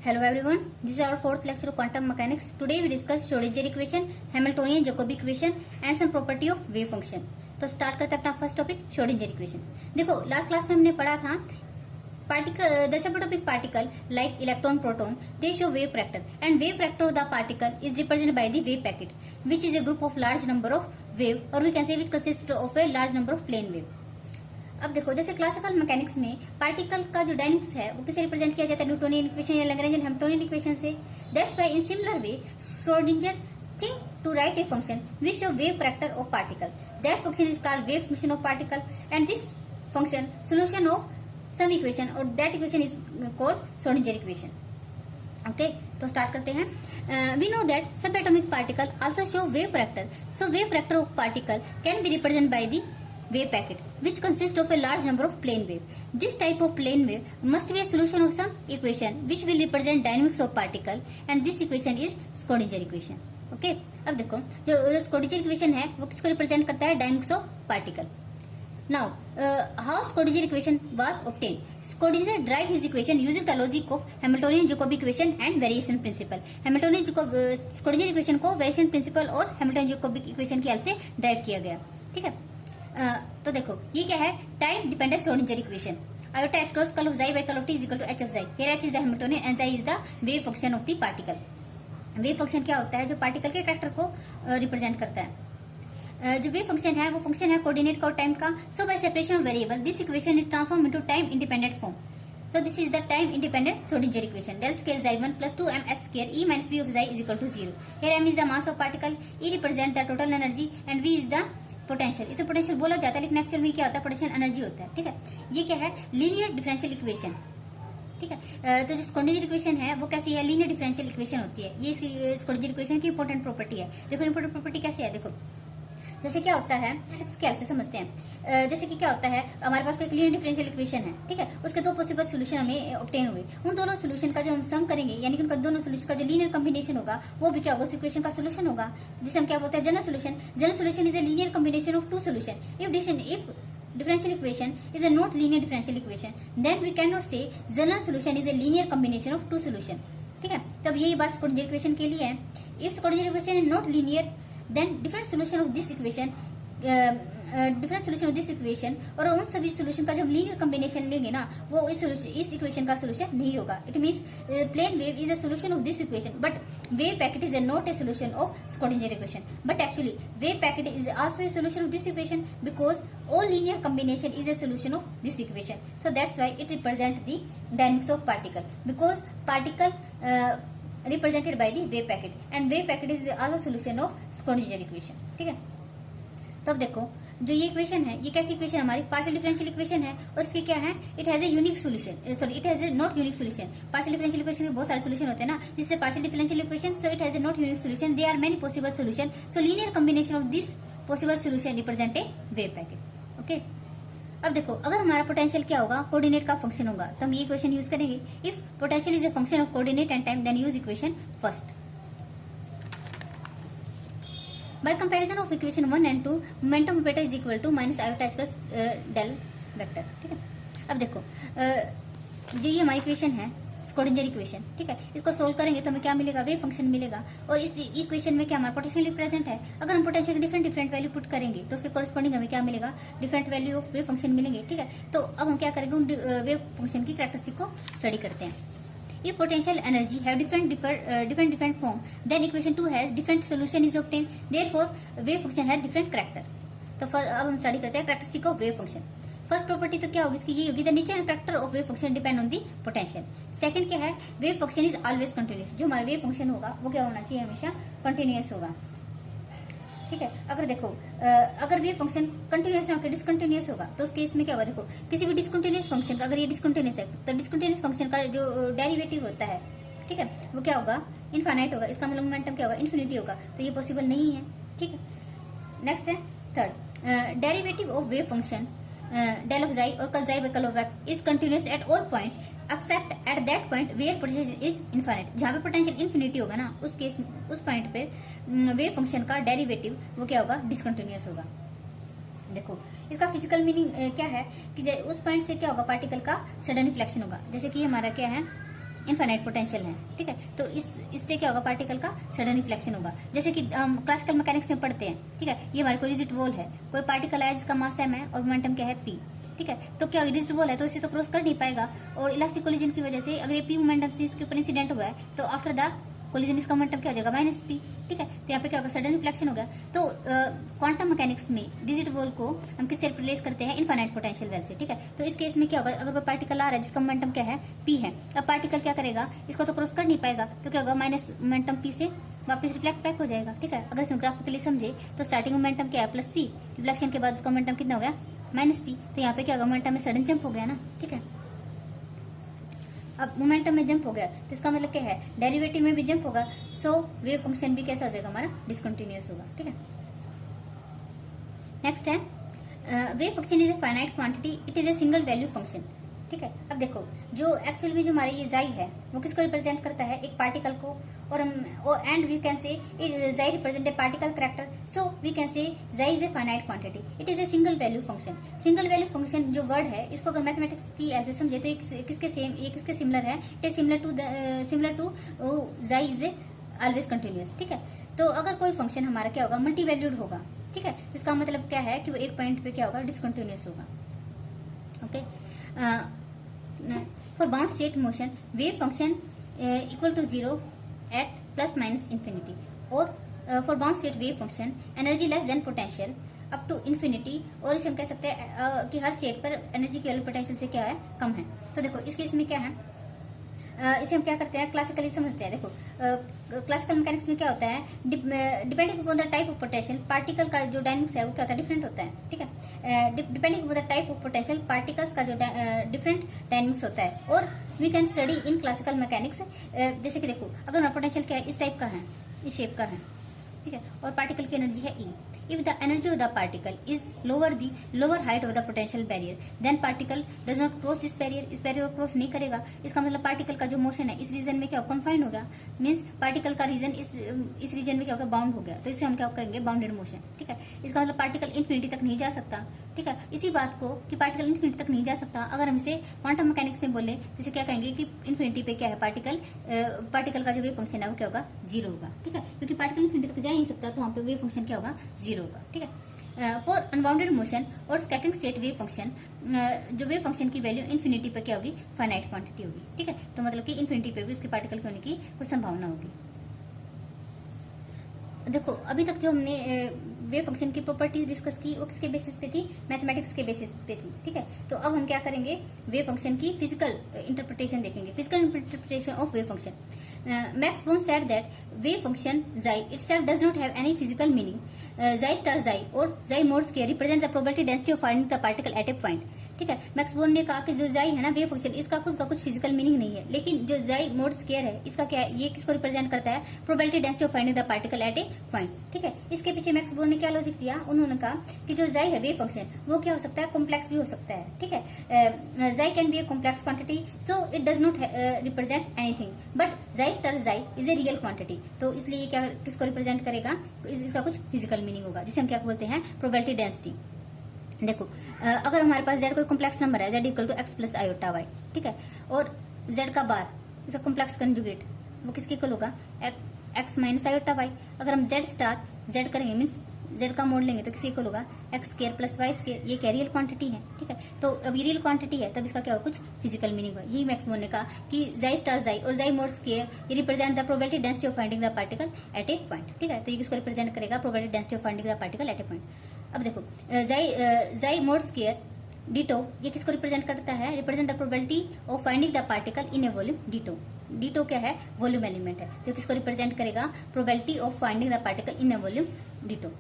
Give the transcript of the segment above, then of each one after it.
Hello everyone, this is our fourth lecture of quantum mechanics. Today we discuss Schrödinger equation, Hamiltonian Jacobi equation and some property of wave function. तो start करते हैं अपना first topic Schrödinger equation. देखो last class में हमने पढ़ा था particle, the subatomic particle like electron, proton, they show wave factor and wave factor of the particle is represented by the wave packet, which is a group of large number of wave or we can say which consists of a large number of plane wave. अब देखो जैसे classical mechanics में particle का जो dynamics है वो किसे represent किया जाता है, न्यूटोनियन इक्वेशन या लैग्रेंजियन हैमिल्टोनियन इक्वेशन से. That's why in similar way Schrodinger think to write a function which show wave factor of particle. That function is called wave function of particle and this function solution of some equation और that equation is called Schrodinger equation. Okay, तो start करते हैं. We know that subatomic particle also show wave factor. So wave factor of particle can be represent by the wave packet which consists of a large number of plane wave. This type of plane wave must be a solution of some equation which will represent dynamics of particle and this equation is Schrödinger equation. Okay, अब देखो जो Schrödinger equation है वो किसको represent करता है, dynamics of particle. Now how Schrödinger equation was obtained? Schrödinger derived his equation using the logic of Hamiltonian Jacobi equation and variation principle. Schrödinger equation को variation principle और Hamiltonian Jacobi equation की help से drive किया गया. ठीक है, तो देखो ये क्या है, time dependent Schrödinger equation. Iota h cross curl of xi by curl of t is equal to h of xi. Here h is the Hamiltonian and xi is the wave function of the particle. Wave function क्या होता है, जो particle के character को represent करता है. जो wave function है वो फंक्शन है कोऑर्डिनेट का और टाइम का. So by separation of variable this equation is transform into time independent form. So this is the time independent Schrödinger equation. Del square xi1 plus 2ms square e minus v of xi is equal to 0. Here m is the mass of particle, e represent the total energy and v is the potential. इसे potential बोला जाता है लेकिन actual में क्या होता है, potential energy होता है. ठीक है, ये क्या है, लीनियर डिफरेंशियल इक्वेशन. ठीक है, तो जो स्क्रोडिंगर इक्वेशन है वो कैसी है, लीनियर डिफरेंशियल इक्वेशन होती है. ये स्क्रोडिंगर इक्वेशन की इंपॉर्टेंट प्रॉपर्टी है. देखो इंपॉर्टेंट प्रॉपर्टी कैसी है, देखो जैसे क्या होता है स्केल से समझते हैं. जैसे कि क्या होता है, हमारे पास कोई लीनियर डिफरेंशियल इक्वेशन है. ठीक है, उसके दो पॉसिबल सोल्यूशन हमें ऑब्टेन हुए. उन दोनों सोल्यूशन का जो हम सम करेंगे यानी कि उनका दोनों सोल्यूशन का जो लीनियर कॉम्बिनेशन होगा वो भी क्या होगा, उस इक्वेशन का सोल्यूशन होगा, जिसे हम क्या बोलते हैं, general solution. General solution is a linear combination of two solution. If differential equation is a not linear differential equation then we cannot say general solution is a linear combination of two solution. ठीक है, तब यही बात Schrödinger equation के लिए है. if Schrödinger equation is not linear then different solution of this equation और उन सभी सोल्यूशन का जब हम लीनियर कॉम्बिनेशन लेंगे ना वो इस इक्वेशन का सोल्यूशन नहीं होगा. It means plane wave is a solution of this equation but wave packet is not a solution of Schrödinger equation. But actually wave packet is also a solution of this equation because all linear combination is a solution of this equation. So that's why it represents the dynamics of particle because particle represented by the wave packet and wave packet is also solution of Schrödinger equation. ठीक है, तो अब देखो जो ये equation है ये कैसी इक्वेशन हमारी पार्शियल डिफरेंशियल इक्वेशन है और इसके क्या है, it has a unique solution. Sorry, it has a not unique solution. Partial differential equation में बहुत सारे सोल्यूशन होते हैं ना, जिससे partial differential equation so it has a not unique solution. They are many possible solution. So linear combination of this possible solution represent a wave packet. Okay, अब देखो अगर हमारा पोटेंशियल क्या होगा, कोऑर्डिनेट का फंक्शन होगा तो हम ये इक्वेशन यूज करेंगे. If potential is a function of coordinate and time then use equation first. By comparison of equation 1 and 2, momentum vector is equal to minus iota h plus del vector. ठीक है, अब देखो ये हमारी equation है Schrödinger equation. ठीक है, इसको सोल्व करेंगे तो हमें क्या मिलेगा, वेव फंक्शन मिलेगा. और इस इक्वेशन में क्या हमारा पोटेंशियल प्रेजेंट है. अगर हम पोटेंशियल की डिफरेंट वैल्यू पुट करेंगे तो उसके कॉरेस्पॉन्डिंग हमें क्या मिलेगा, different value of wave function मिलेंगे. ठीक है, तो अब हम क्या करेंगे, उन वेव फंक्शन की कैरेक्टरिस्टिक को स्टडी करते हैं. If potential energy have different form, then equation 2 has different solution is obtained. Therefore, wave function has different character. तो अब हम स्टडी करते हैं characteristic of wave function. First property तो क्या होगी इसकी, ये होगी the nature and character of wave function depend on the potential. Second क्या है, wave function is always continuous. जो हमारा वेव फंक्शन होगा वो क्या होना चाहिए, हमेशा कंटिन्यूअस होगा. ठीक है, अगर देखो अगर वेव फंक्शन कंटिन्यूअस ना होकर डिसकंटिन्यूअस होगा तो उस केस में क्या होगा, देखो किसी भी डिसकंटिन्यूअस फंक्शन का अगर ये डिसकंटिन्यूअस है तो डिसकंटिन्यूअस फंक्शन का जो डेरिवेटिव होता है, ठीक है, वो क्या होगा, इनफाइनाइट होगा. इसका मतलब मोमेंटम क्या होगा, इन्फिनिटी होगा. तो ये पॉसिबल नहीं है. ठीक है, नेक्स्ट है third, derivative of wave function del of xi और curl xi by curl of x is continuous at all point except at that point where potential is infinite. जहाँ पे पोटेंशियल इन्फिनिटी होगा ना उस केस उस point पे wave function का derivative वो क्या होगा, डिसकंटिन्यूअस होगा. देखो इसका फिजिकल मीनिंग क्या है कि उस पॉइंट से क्या होगा, पार्टिकल का सडन रिफ्लेक्शन होगा. जैसे कि हमारा क्या है, इनफाइनाइट पोटेंशियल है, ठीक है। तो इससे क्या होगा, पार्टिकल का सडन रिफ्लेक्शन होगा। जैसे कि क्लासिकल मैकेनिक्स में पढ़ते हैं, ठीक है। ये हमारे कोई रिजिड वॉल है, कोई पार्टिकल है जिसका मास m है और मोमेंटम क्या है p, ठीक है। तो क्या रिजिड वॉल है तो इसे तो क्रॉस कर नहीं पाएगा, और इलास्टिक कोलिजन की वजह से अगर ये p मोमेंटम से इसके ऊपर इंसिडेंट हुआ है तो आफ्टर द कोलिजन इसका मोमेंटम क्या हो जाएगा, -p, ठीक है। तो यहाँ पे क्या होगा, सडन रिफ्लेक्शन हो गया। तो क्वांटम मैकेनिक्स में रिजिड वॉल को हम किससे रिप्लेस करते हैं, इनफाइनाइट पोटेंशियल वेल से, ठीक है। तो इस केस में क्या होगा, अगर कोई पार्टिकल आ रहा है जिसका मोमेंटम क्या है, p है, अब पार्टिकल क्या करेगा, इसको तो क्रॉस कर नहीं पाएगा, तो क्या होगा, माइनस मोमेंटम p से वापस रिफ्लेक्ट बैक हो जाएगा, ठीक है। अगर इसमें ग्राफिकली समझे तो स्टार्टिंग मोमेंटम क्या है, +p, रिफ्लेक्शन के बाद उसका मोमेंटम कितना हो गया, -p। तो यहाँ पे क्या होगा, मोमेंटम में सडन जंप हो गया ना, ठीक है। अब मोमेंटम में जंप हो गया तो इसका मतलब क्या है, डेरिवेटिव में भी जंप होगा, सो वेव फंक्शन भी कैसा हो जाएगा, हमारा डिसकंटिन्यूअस होगा, ठीक है। नेक्स्ट है wave function is a finite quantity, it is a single value function, ठीक है। अब देखो जो एक्चुअल में जो हमारी ये जाई है वो किसको रिप्रेजेंट करता है, एक पार्टिकल को, और and we can say xi represent a particle character, so we can say xi is a finite quantity, it is a single value function. Single value function जो वर्ड है, इसको अगर मैथमेटिक्स की ऐसे समझे तो ये किसके सिमिलर है, इट इज सिमिलर टू जाई इज ऑलवेज कंटिन्यूअस, ठीक है। तो अगर कोई फंक्शन हमारा क्या होगा, मल्टी वैल्यूड होगा, ठीक है, तो इसका मतलब क्या है कि वो एक पॉइंट पे क्या होगा, डिसकंटिन्यूअस होगा, okay. For bound state motion wave function equal to 0 at ±infinity, और for bound state wave function energy less than potential up to infinity, और इसे हम कह सकते हैं कि हर स्टेट पर एनर्जी की वैल्यू पोटेंशियल से क्या है, कम है। तो देखो इस केस में क्या है, इसे हम क्या करते हैं, क्लासिकली समझते हैं। देखो क्लासिकल मैकेनिक्स में क्या होता है, depending upon the type of potential particle का जो डायनेमिक्स है वो क्या होता है, डिफरेंट होता है, ठीक है। Depending upon the type of potential particles का जो डिफरेंट डायनेमिक्स होता है, और we can study in classical mechanics. जैसे कि देखो अगर हमारा पोटेंशियल क्या है, इस टाइप का है, इस शेप का है, ठीक है, और पार्टिकल की एनर्जी है E। If the energy of the particle is the lower height of the potential barrier, then particle does not cross this barrier, इस barrier को क्रॉस नहीं करेगा। इसका मतलब पार्टिकल का जो मोशन है इस रीजन में क्या कन्फाइंड होगा, मीन्स पार्टिकल का रीजन इस रीजन में क्या होगा, बाउंड हो गया, तो इसे हम क्या कहेंगे, बाउंडेड मोशन, ठीक है। इसका मतलब पार्टिकल इन्फिनिटी तक नहीं जा सकता, ठीक है। इसी बात को कि पार्टिकल इन्फिनिटी तक नहीं जा सकता, अगर हम इसे क्वांटम मैकेनिक्स में बोले तो इसे क्या कहेंगे कि इन्फिनिटी पे क्या है, पार्टिकल का जो वेव फंक्शन है वो क्या होगा, 0 होगा, ठीक है। क्योंकि पार्टिकल इन्फिनिटी तक जा ही नहीं सकता, तो वहाँ पे वेव फंक्शन क्या होगा, 0 होगा, ठीक है। फॉर अनबाउंडेड मोशन और स्कैटरिंग स्टेट वेव फंक्शन, जो वेव फंक्शन की वैल्यू इन्फिनिटी पे क्या होगी, फाइनाइट क्वांटिटी होगी, ठीक है। तो मतलब कि इन्फिनिटी पे भी उसके पार्टिकल के होने की कुछ संभावना होगी। देखो अभी तक जो हमने वेव फंक्शन की प्रॉपर्टीज डिस्कस की वो किसके बेसिस पे थी, मैथमेटिक्स के बेसिस पे थी, ठीक है। तो अब हम क्या करेंगे, वेव फंक्शन की फिजिकल इंटरप्रिटेशन देखेंगे, physical interpretation of wave function. Max Born said that wave function xi itself does not have any physical meaning, xi star xi और xi mod square represent the probability density of finding the particle at a point, ठीक है। Max born ने कहा कि जो जाई है ना वेव फंक्शन, इसका खुद का कुछ फिजिकल मीनिंग नहीं है, लेकिन जो जाई मोड स्क्वायर है इसका क्या है, ये किसको रिप्रेजेंट करता है, probability density of finding the particle at a point, ठीक है। इसके पीछे मैक्स बोर्न ने क्या लॉजिक दिया, उन्होंने कहा कि जो जाई है वेव फंक्शन वो क्या हो सकता है, कॉम्प्लेक्स भी हो सकता है, ठीक है। जाई can be a complex quantity, so it does not represent anything, but जाई स्टार जाई इज ए रियल क्वांटिटी, तो इसलिए क्या किसको रिप्रेजेंट करेगा, इसका कुछ फिजिकल मीनिंग होगा, जिसे हम क्या बोलते हैं, प्रोबेबिलिटी डेंसिटी। देखो अगर हमारे पास z कोई कॉम्प्लेक्स नंबर है, z equal to x plus iota y, ठीक है, और z का बार इसका कॉम्प्लेक्स कंजुगेट वो किसके इक्वल होगा, x माइनस आयोटा y। अगर हम z स्टार z करेंगे मीन्स z का मोड लेंगे तो किसके इक्वल होगा, x square plus y square, ये क्या रियल क्वांटिटी है, ठीक है। तो अब ये रियल क्वांटिटी है तब इसका क्या होगा, कुछ फिजिकल मीनिंग होगा। यही मैक्स बोर्न ने कहा कि जाई स्टार जाई और जाई मोड स्क्वायर ये represent the probability density of finding the particle at a point, ठीक है। तो ये किसको रिप्रेजेंट करेगा, probability density of finding the particle at a point. अब देखो जाई मोड स्क्वायर डीटो ये किसको रिप्रेजेंट करता है, represent the probability of finding the particle in A volume ditto. Ditto क्या है, वॉल्यूम एलिमेंट है, तो किसको रिप्रेजेंट करेगा, probability of finding the particle in A volume ditto.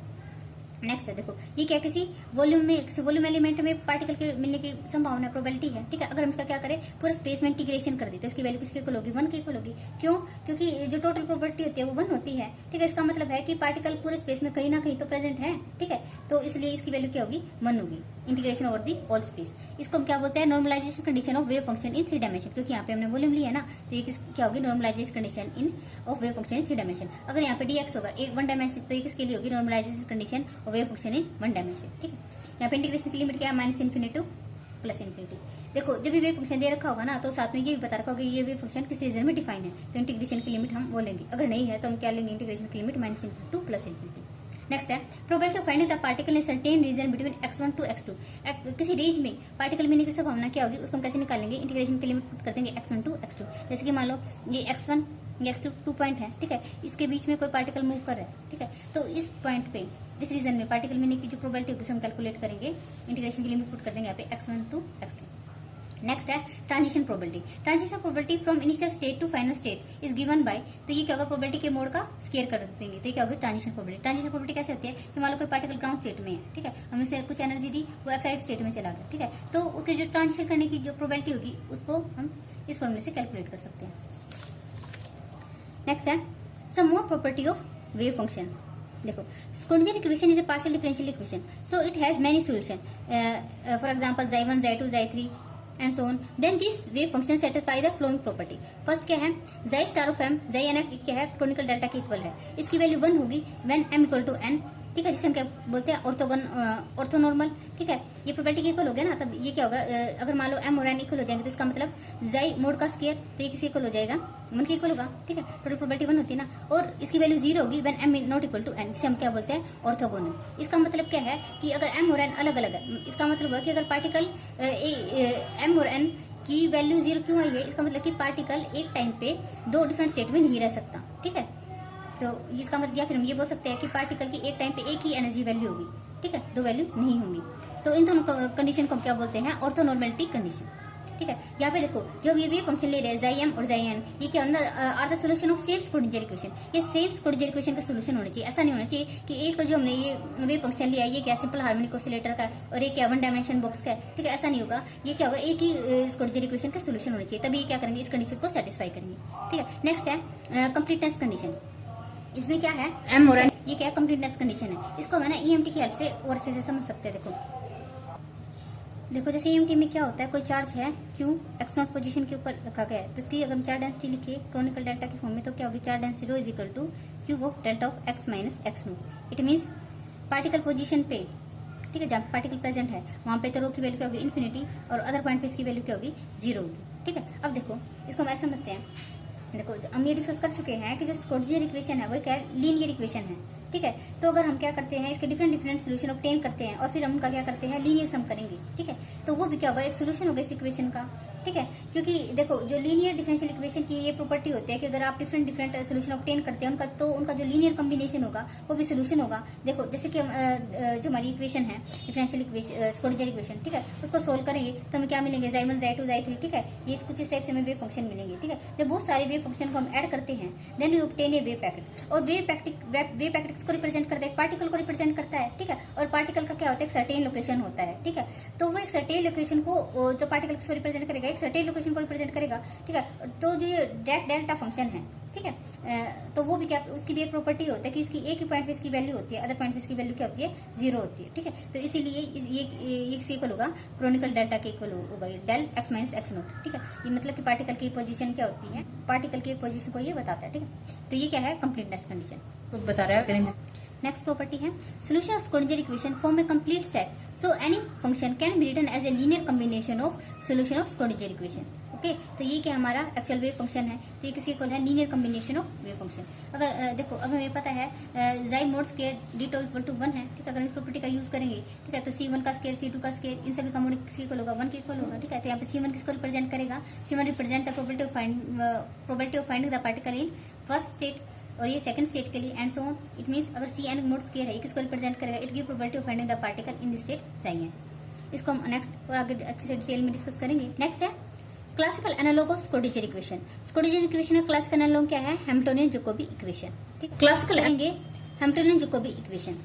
Next है देखो ये क्या किसी वॉल्यूम एलिमेंट में पार्टिकल के मिलने की संभावना प्रोबेबिलिटी है, ठीक है। अगर हम इसका क्या करें, पूरा स्पेस में इंटीग्रेशन कर दी तो इसकी वैल्यू किसके इक्वल होगी, 1 के इक्वल होगी। क्यों, क्योंकि जो टोटल प्रोबेबिलिटी होती है वो 1 होती है, ठीक है। इसका मतलब है कि पार्टिकल पूरे स्पेस में कहीं ना कहीं तो प्रेजेंट है, ठीक है। तो इसलिए इसकी वैल्यू क्या होगी, 1 होगी, integration over the all space. इसको हम क्या बोलते हैं, normalization condition of wave function in 3 dimension, क्योंकि यहाँ पे हमने वॉल्यूम लिया ना, तो ये क्या होगी, normalization condition in of wave function in 3 dimension. अगर यहाँ पे dx होगा 1 डायमेंशन, तो ये किसके लिए होगी, normalization condition of wave function in 1 dimension, ठीक है। यहाँ पे इंटीग्रेशन की लिमिट क्या है, -∞ टू +∞। देखो जब भी वेव फंक्शन दे रखा होगा ना तो साथ में ये भी बता रखा होगा कि ये वेव फंक्शन किस रीजन में डिफाइन है, तो इंटीग्रेशन की लिमिट हम वो लेंगे, अगर नहीं है तो हम क्या लेंगे, इंटीग्रेशन की लिमिट -∞ to +∞। नेक्स्ट है probability of finding the particle in certain region between x1 to x2। किसी रेंज में पार्टिकल मिलने की संभावना क्या होगी उसको हम कैसे निकालेंगे, इंटीग्रेशन की लिमिट पुट कर देंगे x1 to x2। जैसे कि मान लो ये x1 ये x2 2 पॉइंट है, ठीक है, इसके बीच में कोई पार्टिकल मूव कर रहा है, ठीक है, तो इस पॉइंट पे इस रीजन में पार्टिकल मिलने की जो प्रोबेबिलिटी होगी हम कैलकुलेट करेंगे, इंटीग्रेशन की लिमिट पुट कर देंगे यहाँ पे x1 to x2। नेक्स्ट है transition probability. Transition probability from initial state to final state is given by, तो ये क्या होगा, प्रोबेबिलिटी के मोड का स्केयर कर देंगे, तो ये क्या होगी ट्रांजिशन प्रोबेबिलिटी। ट्रांजिशन प्रोबेबिलिटी कैसे होती है कि मान लो कोई पार्टिकल ग्राउंड स्टेट में है, ठीक है, हमने उसे कुछ एनर्जी दी, वो एक्साइड स्टेट में चला गया, ठीक है, तो उसके जो ट्रांजिशन करने की जो प्रोबेबिलिटी होगी उसको हम इस फॉर्मूले से कैलकुलेट कर सकते हैं। नेक्स्ट है some more property of wave function. देखो Schrodinger equation is a partial differential equation, so it has many solution, for example xi1 xi2 xi3 and so on. Then this wave function satisfy the flowing property. First क्या है, xi star of m, xi n क्या है, chronicle delta के equal है, इसकी value 1 होगी when m equal to n, ठीक है, जिसे हम क्या बोलते हैं ऑर्थोगन ऑर्थोनॉर्मल, ठीक है, ये प्रॉपर्टी के इक्वल हो गया ना, तब ये क्या होगा, अगर मान लो m और n इक्वल हो जाएंगे तो इसका मतलब xi मोड का स्क्वायर, तो ये किसी इक्वल हो जाएगा 1 के इक्वल होगा, ठीक है, टोटल प्रॉपर्टी 1 होती है ना, और इसकी वैल्यू 0 होगी when m not equal to n, जिसे हम क्या बोलते हैं ऑर्थोगोनल। इसका मतलब क्या है कि अगर m और n अलग अलग है, इसका मतलब है कि अगर पार्टिकल m और n की वैल्यू 0 क्यों आई है, इसका मतलब कि पार्टिकल एक टाइम पे दो डिफरेंट स्टेट में नहीं रह सकता, ठीक है, तो इसका मतलब, या फिर हम ये बोल सकते हैं कि पार्टिकल की एक टाइम पे एक ही एनर्जी वैल्यू होगी, ठीक है, दो वैल्यू नहीं होंगी, तो इन दोनों कंडीशन को हम क्या बोलते हैं ऑर्थोनॉर्मलिटी कंडीशन, ठीक है। यहाँ पे देखो जो ये वेव फंक्शन ले रहे हैं xi m और xi n, ये क्या are the solution of safe Schrödinger equation, ये सेफ स्क्रोडिंगर इक्वेशन का सोल्यूशन होना चाहिए। ऐसा नहीं होना चाहिए कि एक तो जो हमने ये वेव फंक्शन लिया ये क्या सिंपल हार्मोनिक ऑसिलेटर का और एक क्या 1 डायमेंशन बॉक्स का है, ठीक है, ऐसा नहीं होगा, ये क्या होगा एक ही स्क्रोडिंगर इक्वेशन का सोल्यूशन होना चाहिए, तभी ये क्या करेंगे इस कंडीशन को सेटिस्फाई करेंगे, ठीक है। नेक्स्ट है कंप्लीटनेस कंडीशन, इसमें क्या है m और n, ये क्या कंप्लीटनेस कंडीशन है, इसको हम ना EMT की हेल्प से और अच्छे से समझ सकते हैं। देखो जैसे EMT में क्या होता है, कोई चार्ज है Q x0 पोजीशन के ऊपर रखा गया है, तो इसकी अगर हम चार्ज डेंसिटी लिखिए क्रोनिकल डेल्टा की फॉर्म में, तो क्या होगी charge density rho is equal two cube of delta of x minus x0। It means particle position पे, ठीक है, जहाँ पार्टिकल प्रेजेंट है वहाँ पे तो रो की वैल्यू क्या होगी इन्फिनिटी, और अदर पॉइंट पे इसकी वैल्यू क्या होगी 0 होगी, ठीक है। अब देखो इसको हम ऐसे समझते हैं, देखो हम ये डिस्कस कर चुके हैं कि जो स्क्रोडिंगर इक्वेशन है वो क्या है लीनियर इक्वेशन है, ठीक है, तो अगर हम क्या करते हैं इसके डिफरेंट सोल्यूशन ऑब्टेन करते हैं और फिर हम उनका क्या करते हैं लीनियर सम करेंगे, ठीक है, तो वो भी क्या होगा एक सोल्यूशन होगा इस इक्वेशन का, ठीक है, क्योंकि देखो जो लीनियर डिफरेंशियल इक्वेशन की ये प्रॉपर्टी होती है कि अगर आप डिफरेंट सोल्यूशन ऑब्टेन करते हैं उनका, तो उनका जो लीनियर कॉम्बिनेशन होगा वो भी सोल्यूशन होगा। देखो जैसे कि जो हमारी इक्वेशन है डिफरेंशियल इक्वेशन स्क्रोडिंगर इक्वेशन, ठीक है, उसको सोल्व करेंगे तो हमें क्या मिलेंगे xi1 xi2 xi3, ठीक है, ये कुछ इस टाइप से हमें वेव फंक्शन मिलेंगे, ठीक है। जब बहुत सारे वेव फंक्शन को हम ऐड करते हैं then we obtain a wave packet, और वेव पैकेट किसको रिप्रेजेंट करता है, पार्टिकल को रिप्रेजेंट करता है, ठीक है, और पार्टिकल का क्या होता है एक सर्टेन लोकेशन होता है, ठीक है, तो वो एक सर्टेन लोकेशन को जो पार्टिकल किसको रिप्रेजेंट करेगा एक सर्टेन लोकेशन को रिप्रेजेंट करेगा, ठीक है, तो जो ये डेल्टा फंक्शन है, ठीक है, तो वो भी क्या उसकी भी एक प्रॉपर्टी होता है कि इसकी एक ही पॉइंट पे इसकी वैल्यू होती है, अदर पॉइंट पे इसकी वैल्यू क्या होती है 0 होती है, ठीक है, तो इसीलिए ये किसी इक्वल होगा क्रोनिकल डेल्टा के इक्वल होगा ये डेल x माइनस x0, ठीक है, ये मतलब कि पार्टिकल की पोजीशन क्या होती है, पार्टिकल की पोजीशन को ये बताता है, ठीक है, तो ये क्या है कंप्लीटनेस कंडीशन तो बता रहा है। नेक्स्ट प्रॉपर्टी है solution of Schrödinger equation form a complete set, so any function can be written as a linear combination of solution of Schrödinger equation, okay, तो ये क्या हमारा एक्चुअल वेव फंक्शन है, तो ये किसी इक्वल है linear combination of wave function. अगर देखो अब हमें पता है xi mod square d2 equal to 1 है, ठीक है, अगर इस प्रॉपर्टी का यूज करेंगे, ठीक है, तो c1 का स्क्वायर c2 का स्क्वायर इन सभी का मोड किसी इक्वल होगा 1 के इक्वल होगा, ठीक है, तो यहाँ पे c1 किसको रिप्रेजेंट करेगा, c1 represent the probability of finding the particle in first state, और ये सेकंड स्टेट के लिए and so on. It means अगर सी एन मोड स्क्वायर है ये किसको रिप्रेजेंट करेगा, it give probability of finding the particle in the state xi। इसको हम नेक्स्ट और आगे अच्छे से डिटेल में डिस्कस करेंगे। नेक्स्ट है classical analog of Schrödinger equation. Schrödinger equation का क्लासिकल एनालॉग क्या है, हैमिल्टोनियन जैकोबी इक्वेशन, ठीक, क्लासिकल आएंगे Hamiltonian Jacobi equation.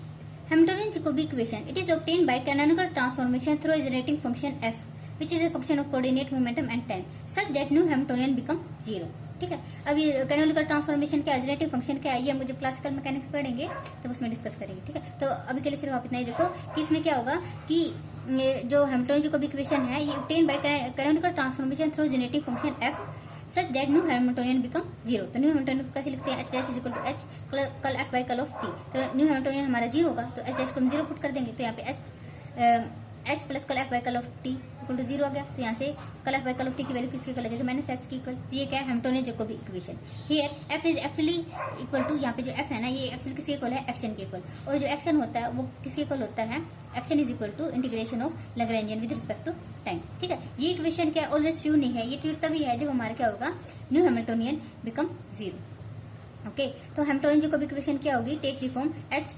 Hamiltonian Jacobi equation it is obtained by canonical transformation through generating function f which is a function of coordinate momentum and time such that new Hamiltonian become 0, ठीक है। अब ये canonical transformation क्या generative function क्या है ये हम जब क्लासिकल मैकेनिक्स पढ़ेंगे तब उसमें डिस्कस करेंगे, ठीक है। तो अभी के लिए सिर्फ आप इतना ही देखो कि इसमें क्या होगा कि जो हैमिल्टोनियन जैकोबी इक्वेशन है ये obtain bye canonical transformation through generative function f such that new Hamiltonian become 0। तो न्यू हैमिल्टोनियन को कैसे लिखते हैं, h dash is equal to h curl f by curl of t। तो न्यू हैमिल्टोनियन हमारा 0 होगा तो h डैश को हम 0 पुट कर देंगे, तो यहाँ पे h H plus curl F by curl of T equal to 0 आ गया। तो यहाँ से curl F by curl of T की वैल्यू किसके इक्वल आ जाएगी, माइनस एच की इक्वल। तो ये क्या है, Hamiltonian Jacobi equation. Here F is actually equal to, यहाँ पे जो एफ है ना ये एक्चुअली किसके इक्वल है, एक्शन के इक्वल। और जो एक्शन होता है वो किसके इक्वल होता है, action is equal to integration of Lagrangian with respect to time. ठीक है, ये इक्वेशन क्या ऑलवेज ट्रू नहीं है, ये ट्रू तभी है जब हमारा क्या होगा, न्यू हैमिल्टोनियन बिकम 0। ओके, तो हैमिल्टोनियन जैकोबी इक्वेशन क्या होगी, take the form H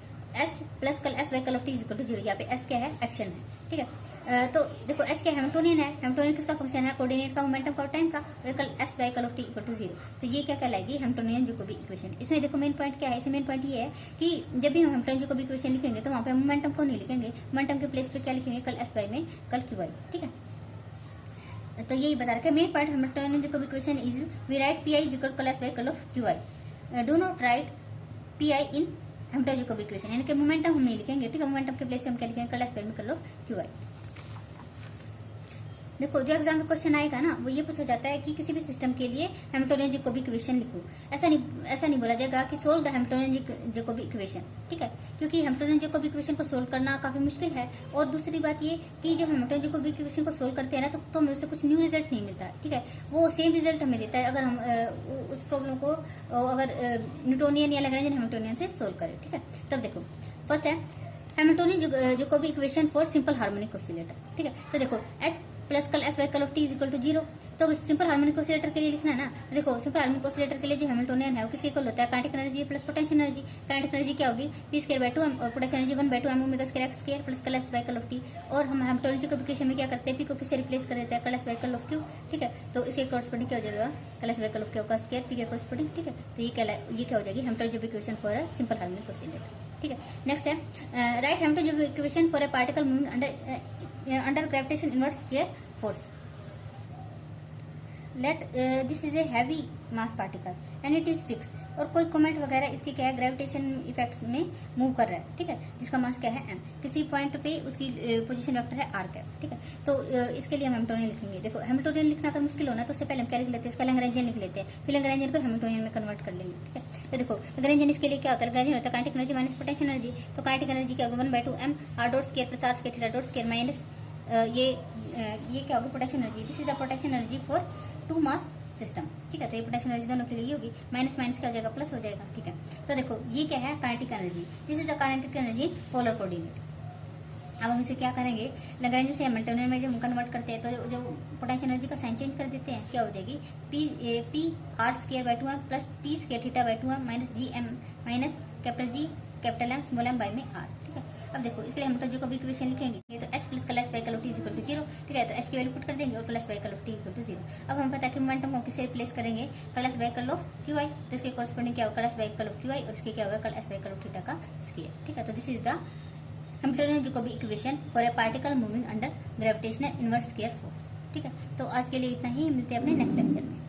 plus curl S by curl of T is equal to 0। यहाँ पे एस क्या है, एक्शन है। ठीक है, तो देखो एच क्या हैमिल्टोनियन है, हैमिल्टोनियन किसका फंक्शन है, कोऑर्डिनेट का, मोमेंटम का और टाइम का। और कल S by curl of T equal to 0, तो ये क्या कहलाएगी, हैमिल्टोनियन जैकोबी इक्वेशन। इसमें देखो मेन पॉइंट क्या है, इसमें मेन पॉइंट ये है कि जब भी हम हैमिल्टोनियन जैकोबी इक्वेशन लिखेंगे तो वहाँ पे मोमेंटम को नहीं लिखेंगे, मोमेंटम के प्लेस पे क्या लिखेंगे, कल एस बाई में कल क्यू आई। ठीक है, तो यही बता रखा है main point Hamiltonian Jacobi equation is we write P I is equal curl S by curl of Q I. Do not write P I in Hamiltonian Jacobi equation, यानी कि मोमेंटम हम नहीं लिखेंगे। ठीक है, मोमेंटम के प्लेस पे हम क्या लिखेंगे, कल एस बाई में कल ऑफ क्यू आई। देखो जो एग्जाम में क्वेश्चन आएगा ना वो ये पूछा जाता है कि किसी भी सिस्टम के लिए हैमिल्टोनियन जैकोबी इक्वेशन लिखो। ऐसा नहीं बोला जाएगा कि solve the Hamiltonian Jacobi equation. ठीक है, क्योंकि हैमिल्टोनियन जैकोबी इक्वेशन को सोल्व करना काफी मुश्किल है। और दूसरी बात ये कि जब हैमिल्टोनियन जैकोबी इक्वेशन को सोल्व करते हैं ना तो हमें उससे कुछ न्यू रिजल्ट नहीं मिलता। ठीक है, वो सेम रिजल्ट हमें देता है अगर हम उस प्रॉब्लम को अगर न्यूटोनियन या लैग्रेंजियन हैमिल्टोनियन से सोल्व करें। ठीक है, तब देखो फर्स्ट है Hamiltonian Jacobi equation for simple harmonic oscillator. ठीक है, तो देखो H plus curl S by curl of T is equal to 0। तो सिंपल हार्मोनिक ऑसिलेटर के लिए लिखना है ना, तो देखो सिंपल हार्मोनिक ऑसिलेटर के लिए जो हैमिल्टोनियन है वो किसके इक्वल होता है, kinetic energy plus potential energy. Kinetic energy क्या होगी, पी स्क्वायर बाय 2m और potential energy 1/2m omega square x square plus curl S by curl of T. और हम हैमिल्टोनियन जैकोबी इक्वेशन में क्या करते हैं, पी को किससे रिप्लेस कर देते हैं, कल S by curl of Q. ठीक है, तो इसके कॉरस्पॉन्डिंग क्या हो जाएगा, कल S by curl of Q का स्क्वायर पी के कॉरस्पॉन्डिंग। ठीक है, तो ये क्या हो जाएगी, Hamiltonian Jacobi equation for a simple harmonic oscillator. ठीक है, नेक्स्ट है right Hamiltonian Jacobi equation for a particle moving under gravitation inverse square force. Let this is a heavy mass particle and it is fix. और कोई comment वगैरह इसकी क्या है, gravitation effects में मूव कर रहा है। ठीक है, जिसका मास क्या है m, किसी पॉइंट पे उसकी पोजीशन वेक्टर है r कैप। ठीक है, तो इसके लिए हम हैमिल्टोनियन लिखेंगे। देखो हैमिल्टोनियन लिखना अगर मुश्किल होना तो उससे पहले हम क्या लिख लेते हैं, इसका लैग्रेंजियन लिख लेते हैं, फिर लैग्रेंजियन को हैमिल्टोनियन में कन्वर्ट कर लेंगे। ठीक है, तो देखो लैग्रेंजियन इसके लिए क्या होता है, लैग्रेंजियन होता है kinetic energy minus potential energy. तो काइनेटिक एनर्जी क्या होगा, 1/2m r dot square plus r square theta dot square minus ये क्या होगा, potential energy. This is the potential energy for two mass system. ठीक है, तो ये पोटेंशियल एनर्जी दोनों के लिए होगी, माइनस माइनस क्या हो जाएगा, प्लस हो जाएगा। ठीक है, तो देखो ये क्या है, kinetic energy. This is the kinetic energy polar coordinate. अब हम इसे क्या करेंगे, लैग्रेंजियन से हैमिल्टोनियन में जब हम कन्वर्ट करते हैं तो जो पोटेंशियल एनर्जी का साइन चेंज कर देते हैं, क्या हो जाएगी, P R square by 2m plus P square theta by 2m minus G M minus capital G capital M small M by में आर। ठीक है, अब देखो इसके लिए हैमिल्टोनियन जैकोबी इक्वेशन लिखेंगे तो H plus curl S by curl of T is equal to 0। ठीक है, तो एच की वैल्यू पुट कर देंगे और कल S by curl of T equal to 0। अब हम पता है कि मोमेंटम को किससे रिप्लेस करेंगे, कल S by curl of Q आई। तो इसके कॉरस्पॉन्डिंग क्या होगा, कल S by curl of Q आई और इसके क्या होगा, कल S by curl of theta का स्क्वायर। ठीक है, तो this is the Hamiltonian Jacobi equation for a particle moving under gravitational inverse square force. ठीक है, तो आज के लिए इतना ही, मिलते हैं अपने नेक्स्ट लेक्चर में।